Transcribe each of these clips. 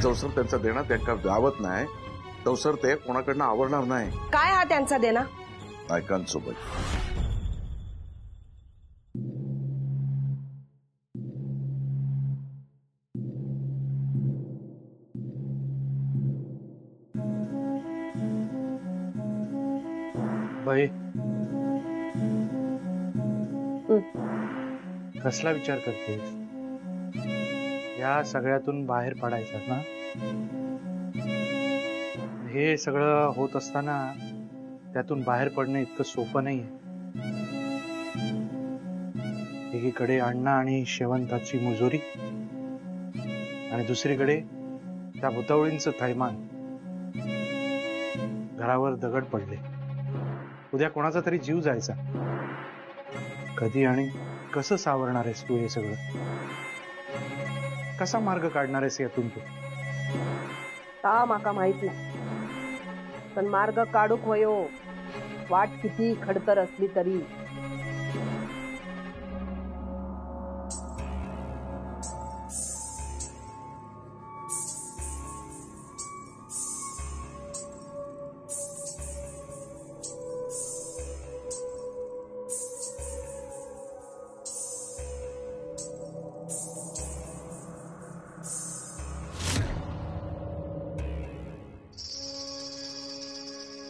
जवसर त्यांचा देणं त्यांना गावत नाही तवसर ते कोणाकडनं आवडणार नाही. काय हा त्यांचा देणं? नायकांसोबत. बाई कसला विचार करतेस? या सगळ्यातून बाहेर पडायचं ना. हे सगळं होत असताना त्यातून बाहेर पडणं इतकं सोपं नाहीये. एकीकडे अण्णा आणि शेवंताची मुजोरी आणि दुसरीकडे त्या भुतावळींचं थैमान. घरावर दगड पडले. उद्या कोणाचा तरी जीव जायचा. कधी आणि कसं सावरणार आहेस तू हे सगळं? कसा मार्ग काढणार आहेस यातून तू? ता माका माहित नाही, पण मार्ग काढूक वयो. वाट किती खडतर असली तरी.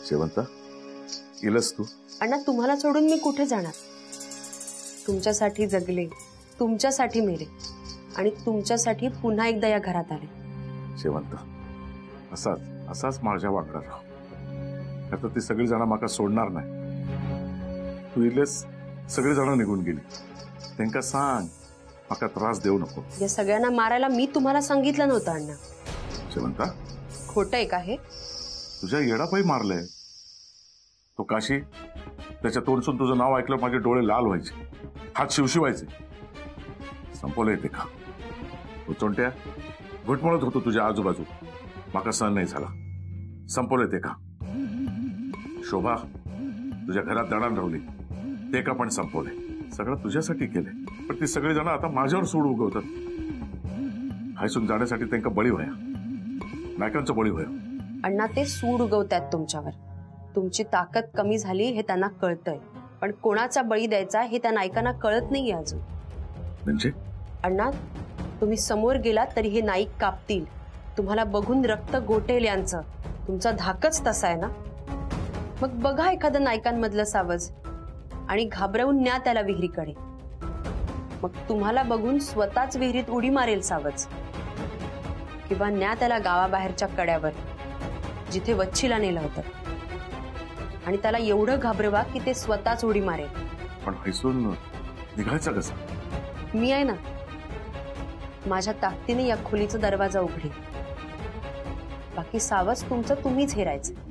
शेवंता इलस तू? अण्णा तुम्हाला सोडून मी कुठे जाणार? तुमच्यासाठी जगले, तुमच्यासाठी मेले आणि तुमच्यासाठी पुन्हा एकदा या घरात आले. शेवंता असाच माझ्या वाकडा राह. आता ती सगळी जण माका सोडणार नाही. तू इलेस सगळी जण निघून गेली. त्यांना सांग माका त्रास देऊ नको. या सगळ्यांना मारायला मी तुम्हाला सांगितलं नव्हतं अण्णा. शेवंता खोटं आहे का हे? तुझ्या येडापायी मारलंय. तो काशी त्याच्या तोंडसून तुझं नाव ऐकलं माझे डोळे लाल व्हायचे, हात शिवशिवायचे. संपवलं येते का? तो चोंट्या घुटमळत होतो तुझ्या आजूबाजू. माका सहन नाही झाला. संपवलं येते का? शोभा तुझ्या घरात दणाण रावली, ते का पण संपवले. सगळं तुझ्यासाठी केलंय, पण ती सगळी जण आता माझ्यावर सूड उगवतात. हायसून जाण्यासाठी त्यांना बळी व्हाया, नायकांचं बळी व्हाया. अण्णा ते सूड उगवतात तुमच्यावर. तुमची ताकद कमी झाली हे त्यांना कळतंय, पण कोणाचा बळी द्यायचा हे त्या नायकांना कळत नाहीये अजून. म्हणजे अण्णा तुम्ही समोर गेलात तरी हे नाईक कापतील. तुम्हाला बघून रक्त गोटेल यांचं. तुमचा धाकच तसा आहे ना. मग बघा एखादं नायकांमधलं सावज आणि घाबरवून न्या त्याला विहिरीकडे. मग तुम्हाला बघून स्वतःच विहिरीत उडी मारेल सावज, किंवा न्या त्याला गावाबाहेरच्या कड्यावर जिथे वच्छीला नेलं होतं आणि त्याला एवढं घाबरवा की ते स्वतःच उडी मारेल. पण हैसून निघायचं कसं? मी आहे ना, माझ्या ताकदीने या खोलीचा दरवाजा उघडेल. बाकी सावज तुमचं तुम्हीच हेरायचं.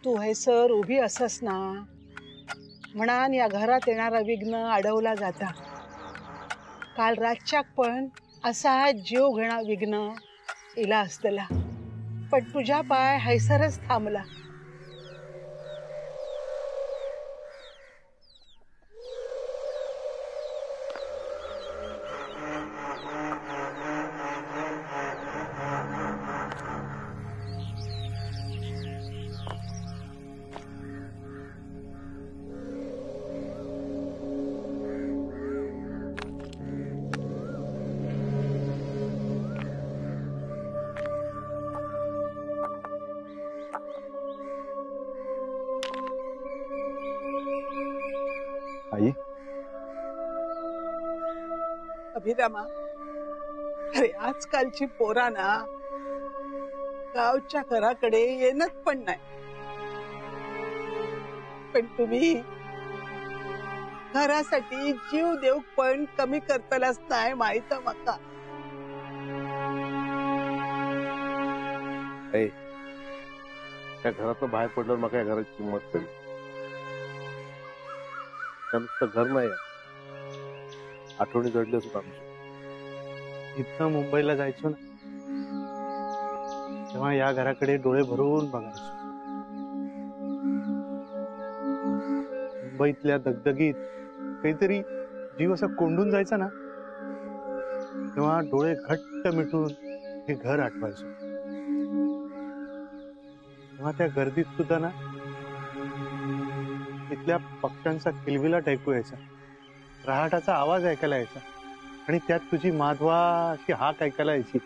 तू हैसर उभी असस ना म्हणान या घरात येणारा विघ्न अडवला जाता. काल रातच्याक पण असा जीव घेणा विघ्न इला असतला, पण तुझ्या पाय हैसरच थांबला. आई अभिरामा, अरे आजकालची पोरा ना गावच्या घराकडे येणच पण नाही. पण तुम्ही घरासाठी जीव देऊ पण कमी करतलाच नाही माहित माका. त्या घरातून बाहेर पडल्यावर मग या घराची किंमत कळली. नुसतं घर नाही आठवणी जडली असत आमची. इथनं मुंबईला जायचो ना तेव्हा या घराकडे डोळे भरून बघायचो. मुंबईतल्या दगदगीत काहीतरी जीव असा कोंडून जायचा ना तेव्हा डोळे घट्ट मिटून हे घर आठवायचो. तेव्हा त्या गर्दीत सुद्धा ना तिथल्या पक्ष्यांचा किलबिलाट ऐकू यायचा, रहाटाचा आवाज ऐकायला यायचा आणि त्यात तुझी माधवा अशी हाक ऐकायला यायची.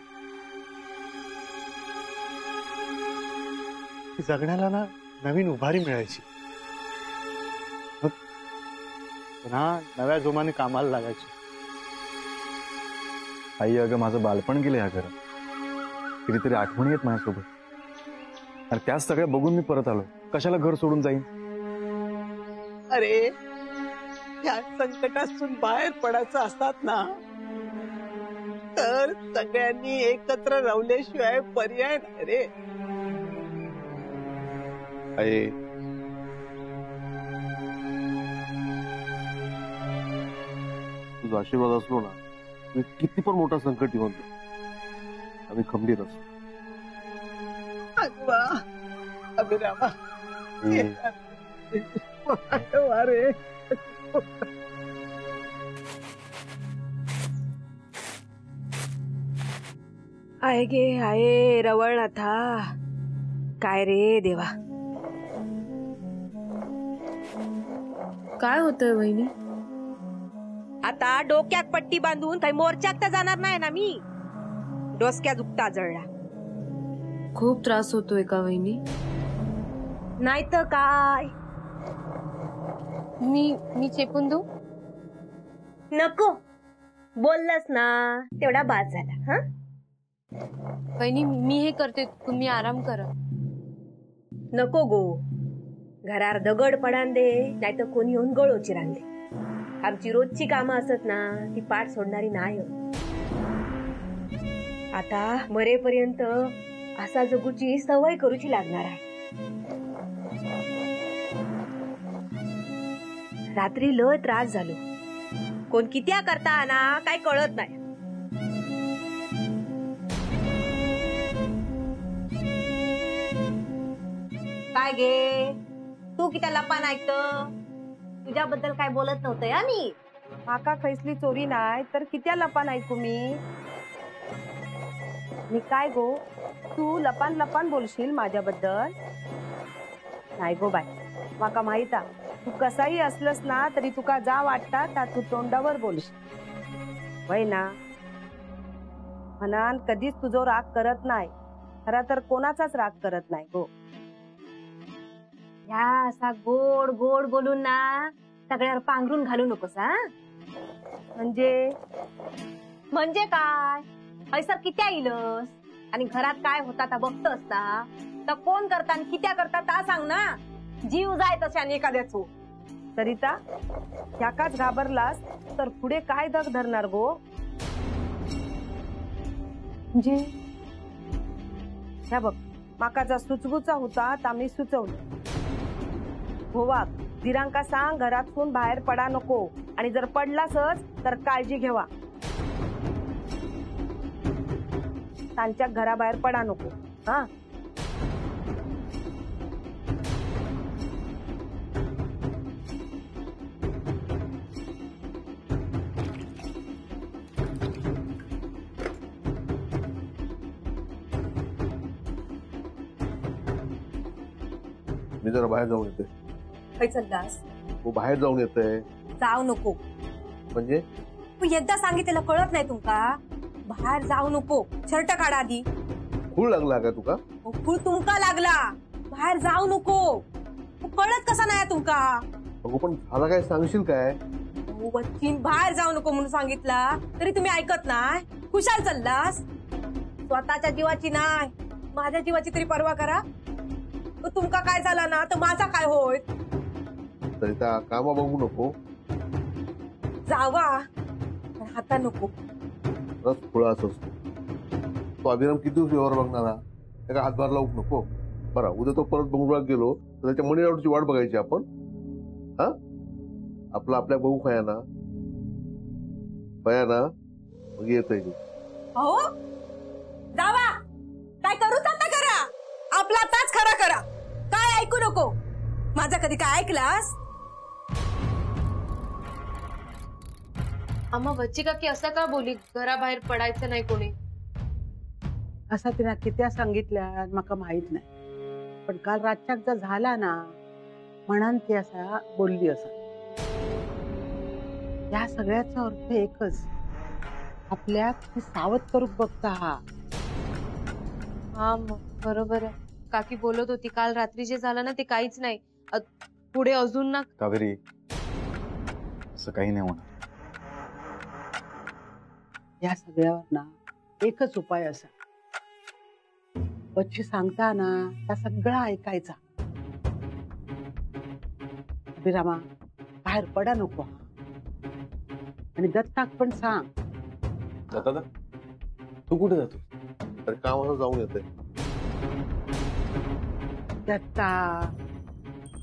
जगण्याला ना नवीन उभारी मिळायची. मग पुन्हा नव्या जोमाने कामाला लागायचो. आई अगं माझं बालपण गेलं या घरात. कितीतरी आठवणी आहेत माझ्यासोबत आणि त्याच सगळ्या बघून मी परत आलो. कशाला घर सोडून जाईन. अरे या संकटातून बाहेर पडायचं असतात ना तर सगळ्यांनी एकत्र राहिल्याशिवाय पर्याय नाही रे. आई तुझा आशीर्वाद असलो ना मी किती पण मोठा संकट येऊन आम्ही खंबीर असतो. अगवा अभिरामा अरे आहे गे आहे रवळनाथा. काय रे देवा. काय होतंय वहिनी? आता डोक्यात पट्टी बांधून काही मोर्चात तर जाणार नाही ना मी. डोसक्या दुखता जळला. खूप त्रास होतोय का वहिनी? नाही तर काय. मी चेपून देऊ? नको, बोललंस ना तेवढा बाद झाला. हा वहिनी मी हे करते, तुम्ही आराम करा. नको गो, घरार दगड पडान दे नाही तर कोणी येऊन गळो चिरान दे. आमची रोजची कामं असत ना ती पाठ सोडणारी नाही. आता मरेपर्यंत असा जगूची सवय करूची लागणार आहे. रात्री लय त्रास झालो. कोण कित्या करता ना काय कळत नाही. काय गे तू कित्या लपान ऐकत. तुझ्याबद्दल काय बोलत नव्हतं या मी. माका खैसली चोरी नाही तर कित्या लपान ऐकू मी. मी काय गो तू लपान लपान बोलशील माझ्याबद्दल. नाही गो बाय, माका माहिता तू कसाही असलस ना तरी तुका जा वाटता त्या तू तोंडावर बोलशील वय ना. म्हणान कधीच तुझो राग करत नाही. खरा तर कोणाचाच राग करत नाही गो. या असा गोड गोड बोलून ना सगळ्यावर पांघरून घालू नकोस. हा म्हणजे काय ऐसर कित्या इलस आणि घरात काय होता ता बघत असता तर कोण करता आणि कित्या करता ता सांग ना. जीव जाय तशाने एखाद्याचो. सरिता त्याकाच घाबरलास तर पुढे काय दग धरणार गो. म्हणजे ह्या बघ माकाचा सुचगुचा होता ता मी सुचवलं. होवा दिरांका सांग घरातून बाहेर पडा नको आणि जर पडलासच तर काळजी घेवा. त्यांच्या घराबाहेर पडा नको. हा मी जरा बाहेर जाऊन येते. काय चाललास. तू बाहेर जाऊन येते जाऊ नको. म्हणजे तू एकदा सांगितलेलं कळत नाही तुमका. बाहेर जाऊ नको. शर्ट काढा आधी. खूळ लागला का तुका. खूळ तुमका लागला. बाहेर जाऊ नको. कळत कसा नाही तुमका. अगो पण झाला काय सांगशील काय? वचीन बाहेर जाऊ नको म्हणून सांगितला तरी तुम्ही ऐकत नाही. खुशाल चाललास. स्वतःच्या जीवाची नाही माझ्या जीवाची तरी पर्वा करा. तुमका काय झाला ना तर माझा काय होय. तरी त्या कामा बघू नको. जावा पण हाता नको. रस खुळाच असतो. तो अभिराम किती दिवस व्यवहार बघणारा? त्याला हातभार लावू नको. बरं उद्या तो परत बंगळुरात गेलो तर त्याच्या मनी ऑर्डरची वाट बघायची आपण. हा आपला आपल्या बघू खाया ना मग येतोय. हो जावा काय करू आता करा. आपला आताच खरा करा. काय ऐकू नको. माझा कधी काय ऐकलास? आम्हा वच्ची काकी असं का बोली घराबाहेर पडायचं नाही कोणी? असा तिला कित्या सांगितल्या माका माहित नाही. पण काल रातच्याक जर झाला ना म्हणान ती असा बोलली असा. या सगळ्याचा अर्थ एकच. आपल्याक ती सावध करूक बघता. हा बरोबर आहे. काकी बोलत होती काल रात्री जे झालं ना ते काहीच नाही. पुढे अजून ना. कावेरी असं काही नाही होणार. या सगळ्यावर ना एकच उपाय असा. वच्ची सांगता ना त्या सगळा ऐकायचा. अभिरामा बाहेर पडा नको. आणि दत्ताक पण सांग. दादा तू कुठे जातो? तर कामाला जाऊन येते. दत्ता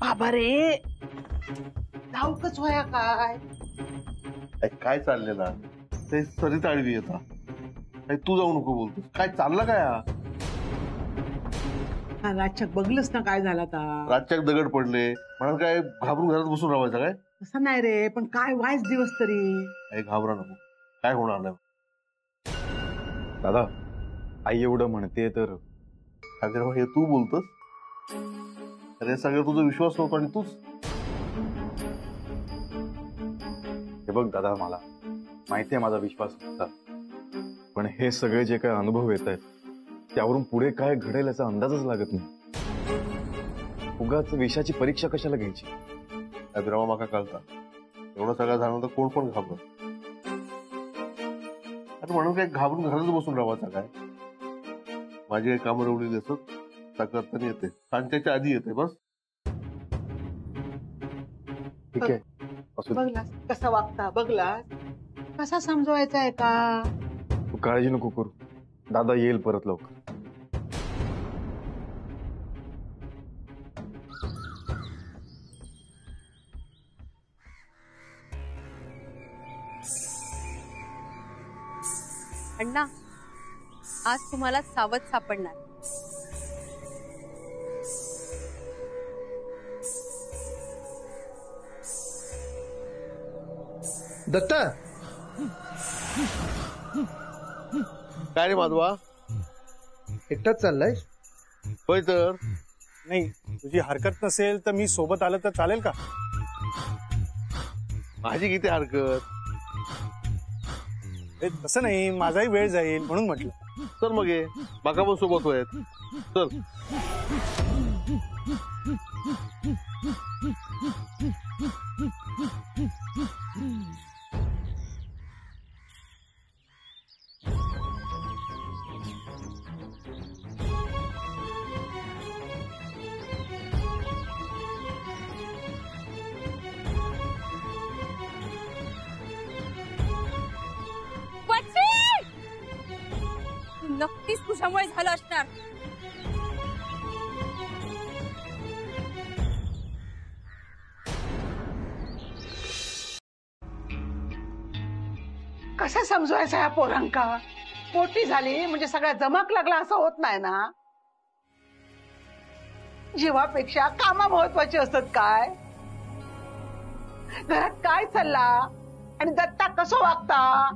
बाबा रे धावकच व्हाया काय. काय चाललेला ते सरीत आडवी येता. तू जाऊ नको बोलतोस. काय चाललं काय? हा रातच्याक बघलंच ना काय झाला ता. रातच्याक दगड पडले म्हणून काय घाबरून घरात बसून राहायचं काय? असं नाही रे पण काय वाईट दिवस तरी. काही घाबरा नको. काय होणार नाही. दादा आई एवढं म्हणते तर. अभिराम हे तू बोलतोस? अरे सगळं तुझा विश्वास नव्हता आणि तूच. हे बघ दादा मला माहिती आहे माझा विश्वास होता. पण हे सगळे जे काही अनुभव येत आहेत त्यावरून पुढे काय घडेल याचा अंदाजच लागत नाही. उगाच विषयाची परीक्षा कशाला घ्यायची? अभिरामा माका कळता. एवढं सगळं झालं तर कोण पण घाबरत. आता म्हणून काय घाबरून घरात बसून राहायचं काय? माझी काही कामं रवलेली असत करताना येते. सांच्याच्या आधी येते बस. ठीक आहे असू दे. बघलास कसा वागता. बघलास कसा समजवायचा आहे का. तू काळजी नको करू. दादा येईल परत लवकर. अण्णा आज तुम्हाला सावध सापडणार. दत्ता काय रे माधवा एकटाच चाललाय? होय तर. नाही तुझी हरकत नसेल तर मी सोबत आलं तर चालेल का? माझी किती हरकत. तसं नाही माझाही वेळ जाईल म्हणून म्हटलं. चल मग ये. माका पण सोबत होय. चल. नक्कीच तुझ्यामुळे झालं असणार. कसा समजवायचा या पोरांका. पोटी झाली म्हणजे सगळ्या जमाक लागला असं होत नाही ना. जीवापेक्षा कामा महत्वाची असतात काय. घरात काय चालला आणि दत्ता कसं वागता.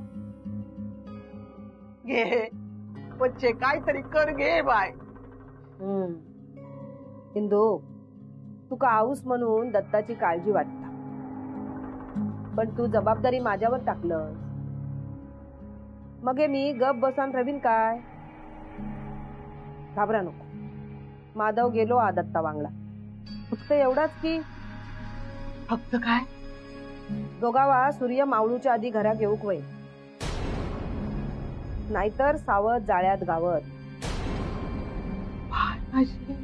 घे बच्चे काहीतरी कर घे बाय. इंदू तुका आऊस म्हणून दत्ताची काळजी वाटता. पण तू जबाबदारी माझ्यावर टाकलं. मग मी गप बसून रवीन काय. घाबरा नको. माधव गेलो दत्ता वांगला. फक्त एवढाच की फक्त काय? दोघावा सूर्य मावळूच्या आधी घरात येऊक वय, नाहीतर सावध जाळ्यात गावत. बाय माझी.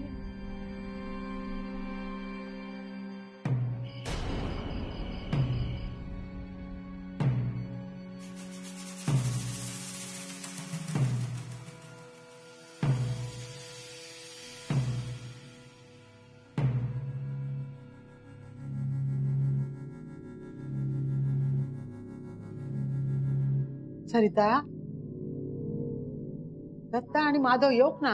सरिता, दत्ता आणि माधव येऊक ना?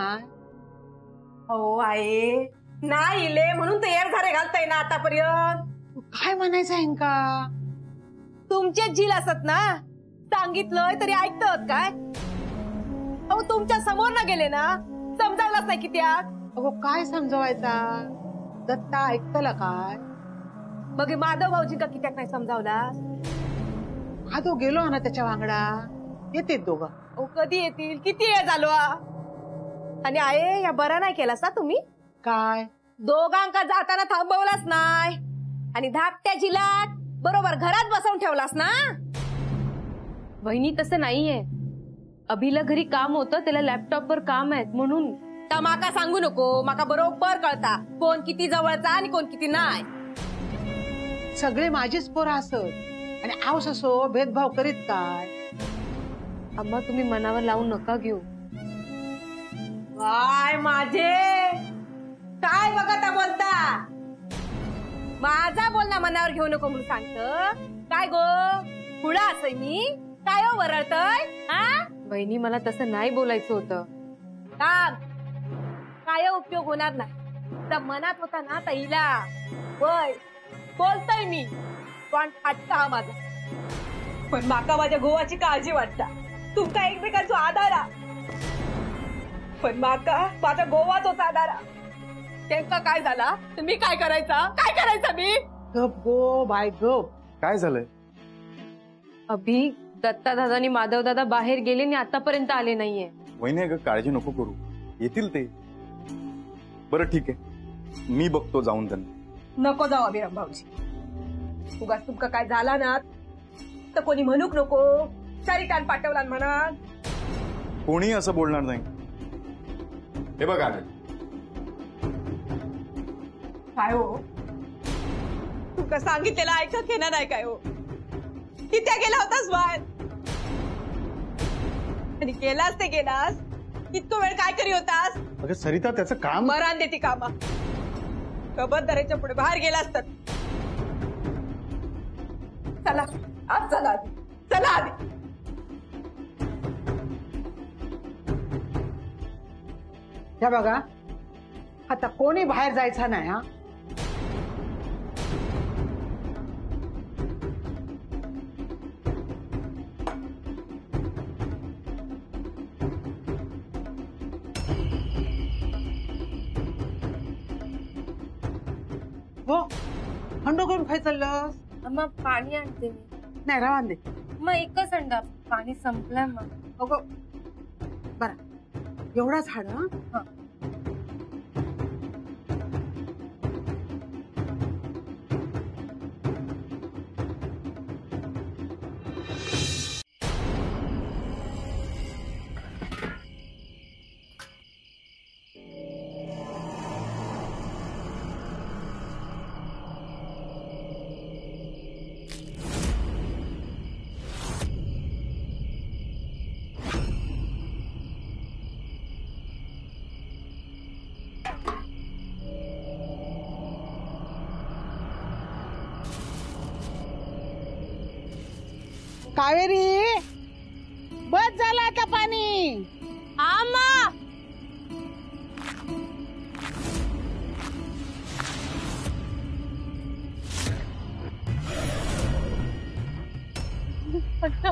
हो आहे, नाही इले म्हणून तयार झाले घालताय ना आतापर्यंत. तू काय म्हणायचं आहे का? तुमचेच झील असत ना, सांगितलंय तरी ऐकतात काय? अहो तुमच्या समोर ना गेले ना, समजायलाच नाही किती आत. अगो काय समजवायचा? दत्ता ऐकतला काय? मग हे माधव भाऊजी का कित्याक नाही समजावला? माधव गेलो ना त्याच्या वांगडा, येते दोघं. अहो कधी येतील, किती वेळ झालो आ? आणि आहे या बरा नाही केलास ना तुम्ही? काय? दोघांका जाताना थांबवलाच नाही आणि धाकट्या झिलात बरोबर घरात बसवून ठेवलास ना. वहिनी तसं नाहीये. अभिला घरी काम होतं, त्याला लॅपटॉपवर काम आहेत म्हणून. तर माका सांगू नको, माका बरोबर कळता कोण किती जवळचा आणि कोण किती नाही. सगळे माझीच पोरं असत आणि आऊस असो भेदभाव करीत काय? अम्मा तुम्ही मनावर लावू नका घेऊ. काय माझे काय बघता बोलता? माझा बोलणं मनावर घेऊ नको म्हणून सांगत काय गो? पुढं असं मी काय हो वरळतय? हा वहिनी मला तसं नाही बोलायचं होतं. काय उपयोग होणार नाही. तर मनात होता ना ताईला वय बोलतय मी, पण हट्टा हा माझा. पण माका माझ्या गोवाची काळजी वाटता, तुमका एकमेकांचो आधारा. पण माका माझा गोवाच होता आधारा. त्यांचा काय झाला? तुम्ही काय करायचा? काय करायचं मी? गप गो बाय गप. काय झालंय? अभि, दत्ता दादा आणि माधव दादा बाहेर गेले आणि आतापर्यंत आले नाहीये. वहिनी अगं काळजी नको करू, येतील ते. बरं ठीक आहे, मी बघतो जाऊन त्यांना. नको जाऊ अभिराम भाऊजी. उगाच तुमका काय झाला ना तर कोणी म्हणूक नको सरितान पाठवला म्हणा. कोणी असं बोलणार नाही. हे बघ आले. काय हो, तुका सांगितलेलं ऐकत घेणार नाही काय हो? कित्या गेला होतास बाहेर आणि गेलास ते गेलास. इतको वेळ काय करी होतास? अगं सरिता, त्याचं काम. मरान देती कामा. खबरदारीच्या पुढे बाहेर गेलास तर चला आज चला आधी, चला आधी. या बघा, आता कोणी बाहेर जायचा नाही. हा हो, हंडो करून खाय चाललं. अम्मा पाणी आणते मी. नाही रावान दे. मग एकच अंडा, पाणी संपलंय मग. अगो बरा, एवढा झाड. हा कावेरी, बस झाला आता पाणी. आम्हा पटकन